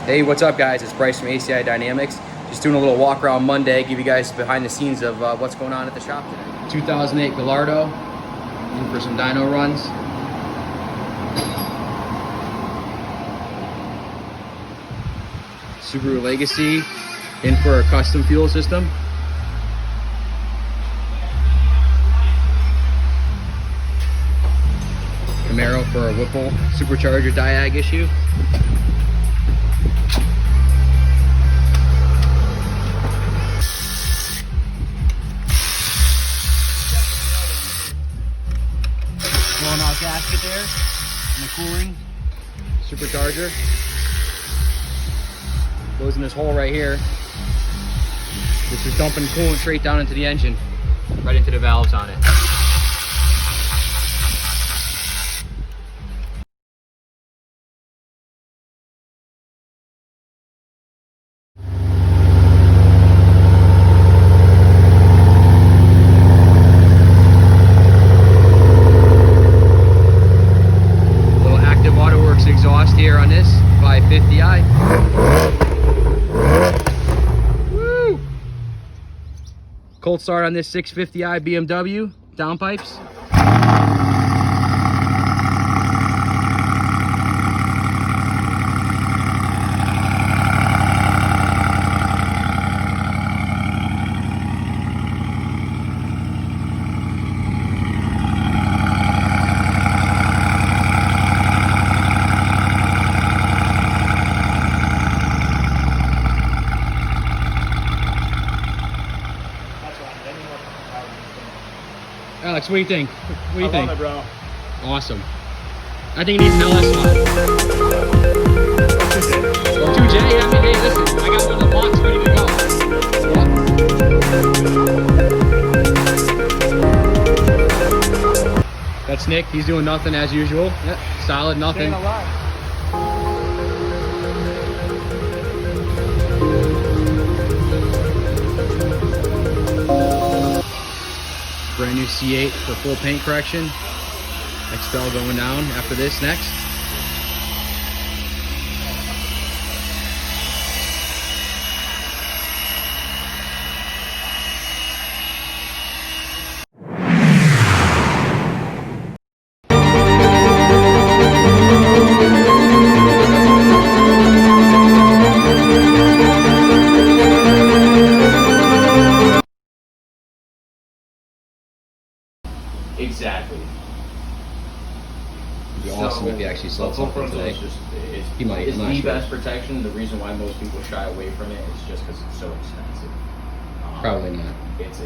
Hey, what's up guys? It's Bryce from ACI Dynamics. Just doing a little walk around Monday, give you guys behind the scenes of what's going on at the shop today. 2008 Gallardo, in for some dyno runs. Subaru Legacy, in for a custom fuel system. Camaro for a Whipple supercharger diag issue. Blowing out gasket there, and the cooling supercharger goes in this hole right here, which is dumping coolant straight down into the engine, right into the valves on it. Exhaust here on this 550i. Woo! Cold start on this 650i BMW downpipes. Alex, what do you think? What do you think? Love it, bro. Awesome. I think it needs an LS line. 2J? Yeah, I mean, hey, listen, I got one in the box ready to go. That's Nick. He's doing nothing as usual. Yep. Solid, nothing. Brand new C8 for full paint correction. XPEL going down after this next. Exactly. It'd be awesome if he actually sold something today. He might. It's the best protection. The reason why most people shy away from it is just because it's so expensive. Probably not. It's